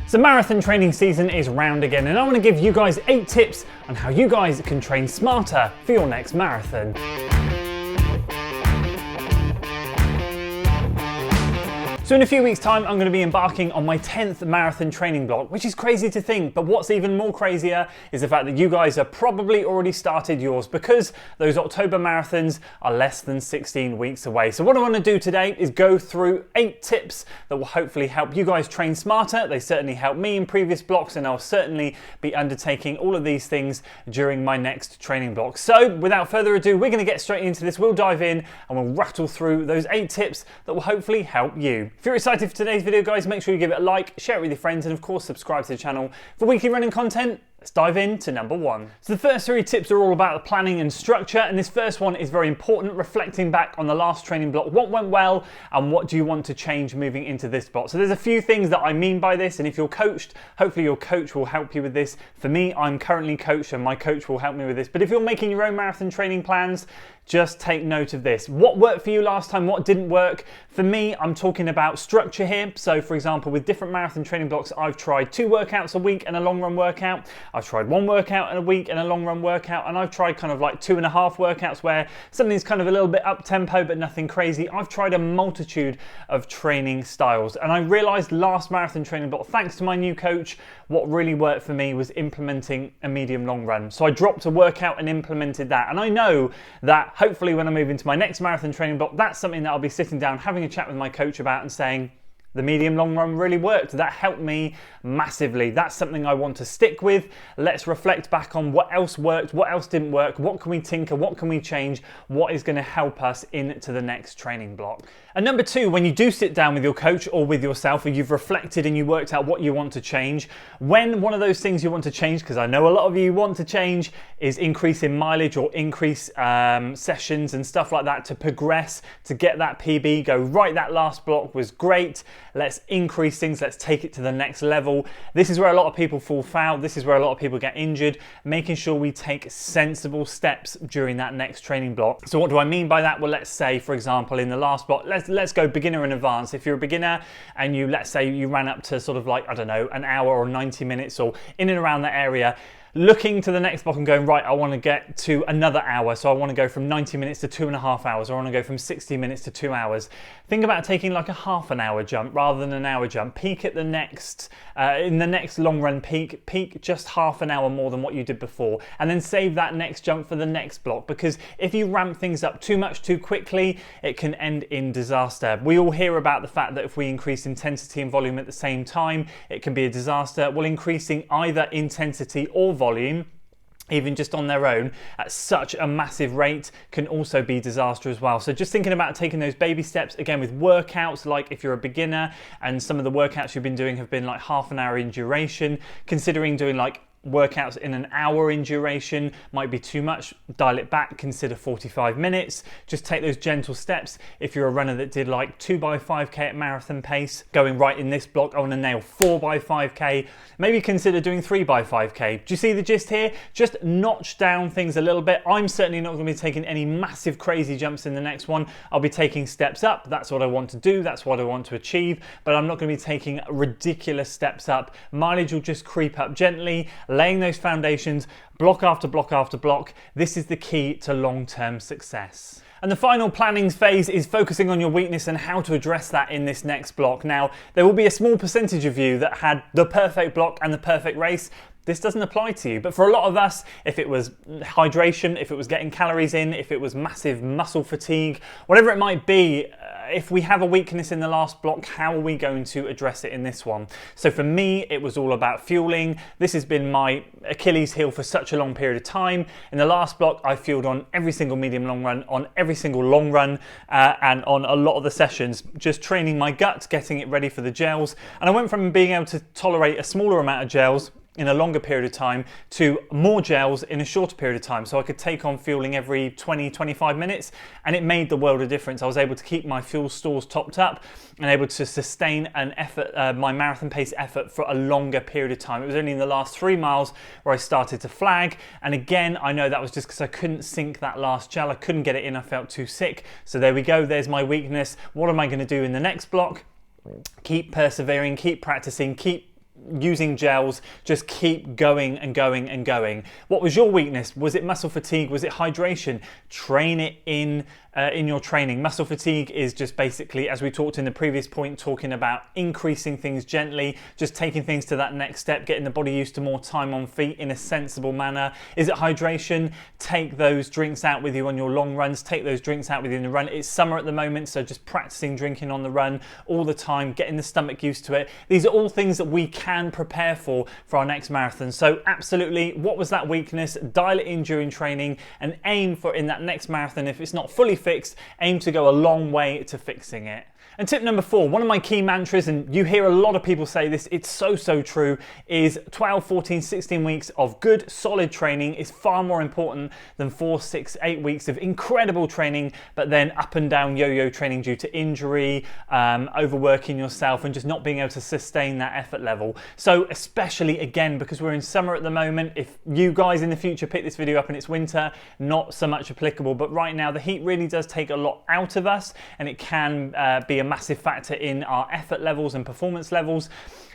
So marathon training season is round again, and I want to give you guys 8 tips on how you guys can train smarter for your next marathon. So in a few weeks' time, I'm going to be embarking on my 10th marathon training block, which is crazy to think, but what's even more crazier is the fact that you guys have probably already started yours, because those October marathons are less than 16 weeks away. So what I want to do today is go through 8 tips that will hopefully help you guys train smarter. They certainly helped me in previous blocks, and I'll certainly be undertaking all of these things during my next training block. So without further ado, we're going to get straight into this. We'll dive in and we'll rattle through those 8 tips that will hopefully help you. If you're excited for today's video, guys, make sure you give it a like, share it with your friends, and of course subscribe to the channel for weekly running content. Let's dive into number 1. So the first 3 tips are all about planning and structure, and this first one is very important, reflecting back on the last training block. What went well and what do you want to change moving into this block? So there's a few things that I mean by this, and if you're coached, hopefully your coach will help you with this. For me, I'm currently coached and my coach will help me with this, but if you're making your own marathon training plans, just take note of this. What worked for you last time? What didn't work? For me, I'm talking about structure here. So for example, with different marathon training blocks, I've tried 2 workouts a week and a long run workout. I've tried 1 workout in a week and a long run workout. And I've tried kind of like 2.5 workouts where something's kind of a little bit up tempo, but nothing crazy. I've tried a multitude of training styles. And I realized last marathon training block, thanks to my new coach, what really worked for me was implementing a medium long run. So I dropped a workout and implemented that. And I know that hopefully when I move into my next marathon training block, that's something that I'll be sitting down, having a chat with my coach about and saying, the medium long run really worked. That helped me massively. That's something I want to stick with. Let's reflect back on what else worked, what else didn't work, what can we tinker, what can we change, what is going to help us into the next training block. And number 2, when you do sit down with your coach or with yourself, or you've reflected and you worked out what you want to change, when one of those things you want to change, because I know a lot of you want to change, is increase in mileage or increase sessions and stuff like that to progress, to get that PB, go, right, that last block was great. Let's increase things, let's take it to the next level. This is where a lot of people fall foul. This is where a lot of people get injured, making sure we take sensible steps during that next training block. So what do I mean by that? Well, let's say, for example, in the last block, let's go beginner and advanced. If you're a beginner and let's say you ran up to sort of like, I don't know, an hour or 90 minutes or in and around that area, looking to the next block and going, right, I want to get to another hour. So I want to go from 90 minutes to 2.5 hours, or I want to go from 60 minutes to 2 hours. Think about taking like a half an hour jump rather than an hour jump. Peak at the next, in the next long run peak just half an hour more than what you did before. And then save that next jump for the next block, because if you ramp things up too much too quickly, it can end in disaster. We all hear about the fact that if we increase intensity and volume at the same time, it can be a disaster. Well, increasing either intensity or volume, even just on their own, at such a massive rate, can also be disaster as well. So just thinking about taking those baby steps, again with workouts, like if you're a beginner and some of the workouts you've been doing have been like half an hour in duration, considering doing like workouts in an hour in duration might be too much. Dial it back, consider 45 minutes. Just take those gentle steps. If you're a runner that did like 2x5k at marathon pace, going right in this block, I want to nail 4x5k, maybe consider doing 3x5k. Do you see the gist here? Just notch down things a little bit. I'm certainly not going to be taking any massive crazy jumps in the next one. I'll be taking steps up. That's what I want to do. That's what I want to achieve, but I'm not going to be taking ridiculous steps up. Mileage will just creep up gently, laying those foundations block after block after block. This is the key to long-term success. And the final planning phase is focusing on your weakness and how to address that in this next block. Now, there will be a small percentage of you that had the perfect block and the perfect race. This doesn't apply to you, but for a lot of us, if it was hydration, if it was getting calories in, if it was massive muscle fatigue, whatever it might be, if we have a weakness in the last block, how are we going to address it in this one? So for me, it was all about fueling. This has been my Achilles heel for such a long period of time. In the last block, I fueled on every single medium long run, on every single long run, and on a lot of the sessions, just training my gut, getting it ready for the gels. And I went from being able to tolerate a smaller amount of gels in a longer period of time to more gels in a shorter period of time. So I could take on fueling every 20-25 minutes, and it made the world of difference. I was able to keep my fuel stores topped up and able to sustain an effort, my marathon pace effort, for a longer period of time. It was only in the last 3 miles where I started to flag. And again, I know that was just because I couldn't sink that last gel. I couldn't get it in, I felt too sick. So there we go, there's my weakness. What am I gonna do in the next block? Keep persevering, keep practicing, keep using gels, just keep going and going and going. What was your weakness? Was it muscle fatigue? Was it hydration? Train it in your training. Muscle fatigue is just basically, as we talked in the previous point, talking about increasing things gently, just taking things to that next step, getting the body used to more time on feet in a sensible manner. Is it hydration? Take those drinks out with you on your long runs, take those drinks out with you in the run. It's summer at the moment, so just practicing drinking on the run all the time, getting the stomach used to it. These are all things that we can prepare for our next marathon. So absolutely, what was that weakness? Dial it in during training and aim for in that next marathon, if it's not fully fixed, aim to go a long way to fixing it. And tip number 4, one of my key mantras, and you hear a lot of people say this, it's so true, is 12, 14, 16 weeks of good, solid training is far more important than 4, 6, 8 weeks of incredible training, but then up and down yo-yo training due to injury, overworking yourself, and just not being able to sustain that effort level. So especially, again, because we're in summer at the moment, if you guys in the future pick this video up and it's winter, not so much applicable, but right now the heat really does take a lot out of us, and it can be a massive factor in our effort levels and performance levels.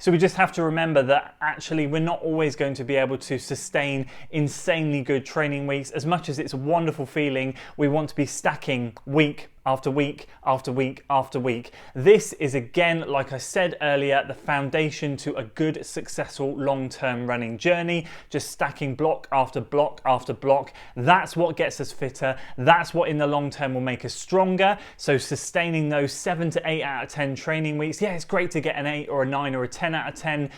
So we just have to remember that actually we're not always going to be able to sustain insanely good training weeks. As much as it's a wonderful feeling, we want to be stacking week after week after week after week. This is, again, like I said earlier, the foundation to a good, successful long-term running journey. Just stacking block after block after block. That's what gets us fitter. That's what in the long term will make us stronger. So sustaining those 7 to 8 out of 10 training weeks. Yeah, it's great to get an 8 or a 9 or a 10 out of 10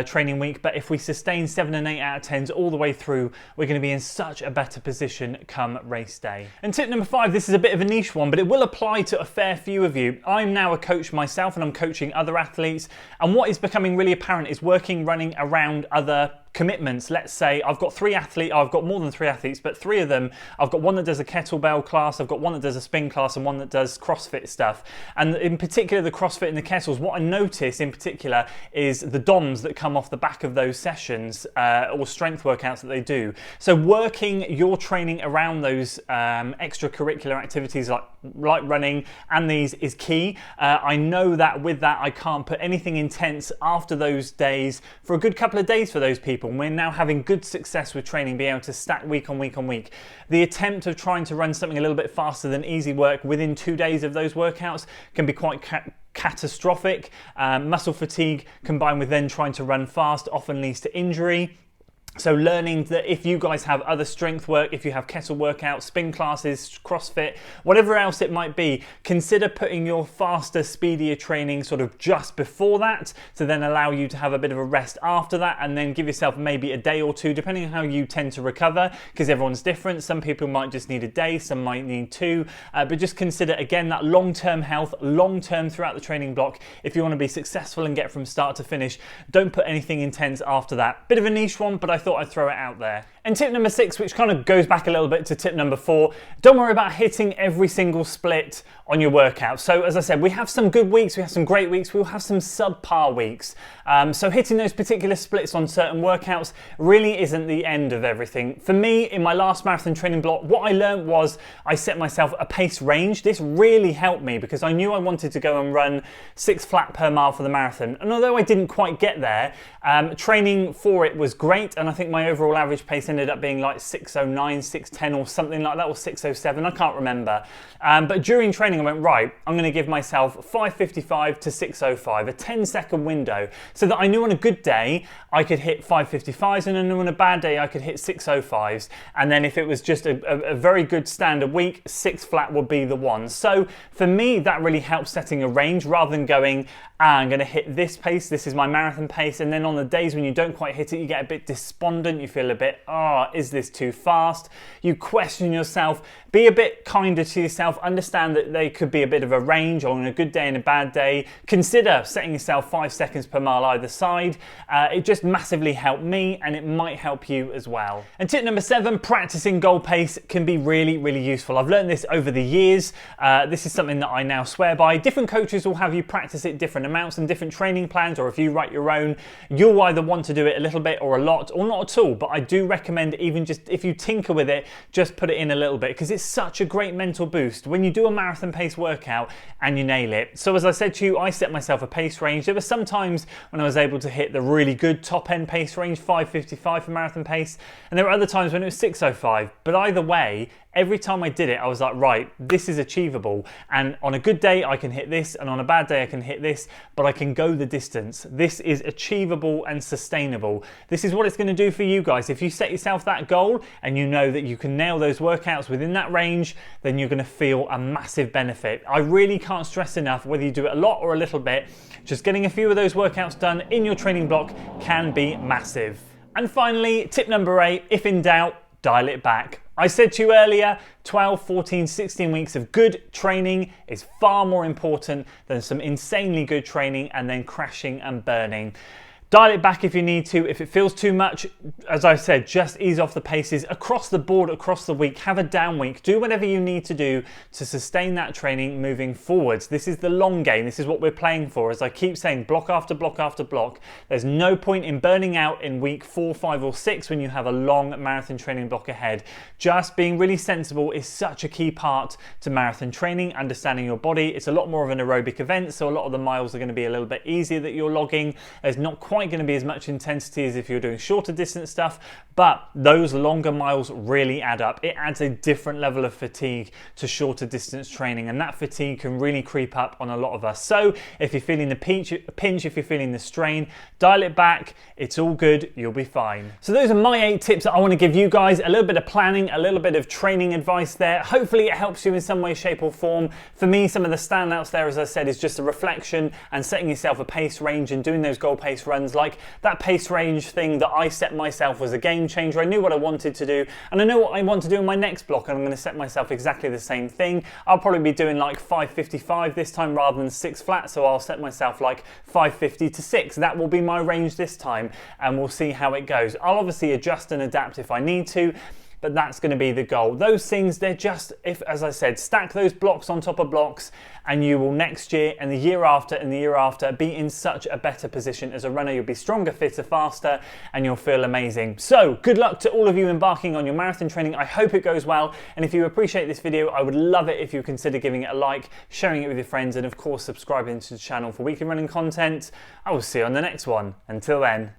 training week, but if we sustain 7 and 8 out of 10s all the way through, we're going to be in such a better position come race day. And tip number 5, this is a bit of a niche one, but it will apply to a fair few of you. I'm now a coach myself and I'm coaching other athletes, and what is becoming really apparent is working running around other commitments. Let's say I've got more than 3 athletes, but 3 of them, I've got one that does a kettlebell class, I've got one that does a spin class, and one that does CrossFit stuff. And in particular, the CrossFit and the kettles, what I notice in particular is the DOMs that come off the back of those sessions or strength workouts that they do. So working your training around those extracurricular activities like running and these is key. I know that with that, I can't put anything intense after those days for a good couple of days for those people. We're now having good success with training, being able to stack week on week on week. The attempt of trying to run something a little bit faster than easy work within 2 days of those workouts can be quite catastrophic. Muscle fatigue combined with then trying to run fast often leads to injury. So learning that if you guys have other strength work, if you have kettle workouts, spin classes, CrossFit, whatever else it might be, consider putting your faster, speedier training sort of just before that to then allow you to have a bit of a rest after that, and then give yourself maybe a day or 2, depending on how you tend to recover, because everyone's different. Some people might just need a day, some might need 2, but just consider, again, that long-term health, long-term throughout the training block. If you want to be successful and get from start to finish, don't put anything intense after that. Bit of a niche one, but I thought I'd throw it out there. And tip number 6, which kind of goes back a little bit to tip number 4, don't worry about hitting every single split on your workout. So as I said, we have some good weeks, we have some great weeks, we'll have some subpar weeks. So hitting those particular splits on certain workouts really isn't the end of everything. For me, in my last marathon training block, what I learned was I set myself a pace range. This really helped me because I knew I wanted to go and run 6 flat per mile for the marathon. And although I didn't quite get there, training for it was great, and I think my overall average pace ended up being like 6:09, 6:10 or something like that, or 6:07, I can't remember. But during training I went, right, I'm going to give myself 5:55 to 6:05, a 10-second window, so that I knew on a good day I could hit 5:55s, and I knew on a bad day I could hit 6:05s, and then if it was just a very good standard week, 6 flat would be the one. So for me, that really helps setting a range rather than going, I'm going to hit this pace, this is my marathon pace, and then on the days when you don't quite hit it, you get a bit despondent, you feel a bit, is this too fast? You question yourself, be a bit kinder to yourself, understand that there could be a bit of a range on a good day and a bad day. Consider setting yourself 5 seconds per mile either side. It just massively helped me, and it might help you as well. And tip number 7, practicing goal pace can be really, really useful. I've learned this over the years. This is something that I now swear by. Different coaches will have you practice it different amounts and different training plans, or if you write your own, you'll either want to do it a little bit or a lot or not at all. But I do recommend recommend even just if you tinker with it, just put it in a little bit, because it's such a great mental boost when you do a marathon pace workout and you nail it. So as I said to you, I set myself a pace range. There were some times when I was able to hit the really good top end pace range, 5:55 for marathon pace, and there were other times when it was 6:05. But either way, every time I did it, I was like, right, this is achievable. And on a good day, I can hit this, and on a bad day, I can hit this, but I can go the distance. This is achievable and sustainable. This is what it's going to do for you guys. If you set yourself that goal and you know that you can nail those workouts within that range, then you're going to feel a massive benefit. I really can't stress enough, whether you do it a lot or a little bit, just getting a few of those workouts done in your training block can be massive. And finally, tip number 8, if in doubt, dial it back. I said to you earlier, 12, 14, 16 weeks of good training is far more important than some insanely good training and then crashing and burning. Dial it back if you need to. If it feels too much, as I said, just ease off the paces across the board, across the week. Have a down week. Do whatever you need to do to sustain that training moving forwards. This is the long game. This is what we're playing for. As I keep saying, block after block after block. There's no point in burning out in week 4, 5 or 6 when you have a long marathon training block ahead. Just being really sensible is such a key part to marathon training, understanding your body. It's a lot more of an aerobic event, so a lot of the miles are going to be a little bit easier that you're logging. There's not quite going to be as much intensity as if you're doing shorter distance stuff, but those longer miles really add up. It adds a different level of fatigue to shorter distance training, and that fatigue can really creep up on a lot of us. So if you're feeling the pinch, if you're feeling the strain, dial it back. It's all good. You'll be fine. So those are my 8 tips that I want to give you guys. A little bit of planning, a little bit of training advice there. Hopefully it helps you in some way, shape or form. For me, some of the standouts there, as I said, is just a reflection and setting yourself a pace range and doing those goal pace runs. Like that pace range thing that I set myself was a game changer. I knew what I wanted to do, and I know what I want to do in my next block, and I'm going to set myself exactly the same thing. I'll probably be doing like 5:55 this time rather than 6 flat, so I'll set myself like 5:50 to 6. That will be my range this time, and we'll see how it goes. I'll obviously adjust and adapt if I need to, but that's going to be the goal. Those things, they're just, if, as I said, stack those blocks on top of blocks, and you will next year and the year after and the year after be in such a better position as a runner. You'll be stronger, fitter, faster, and you'll feel amazing. So good luck to all of you embarking on your marathon training. I hope it goes well, and if you appreciate this video, I would love it if you consider giving it a like, sharing it with your friends, and of course subscribing to the channel for weekly running content. I will see you on the next one. Until then.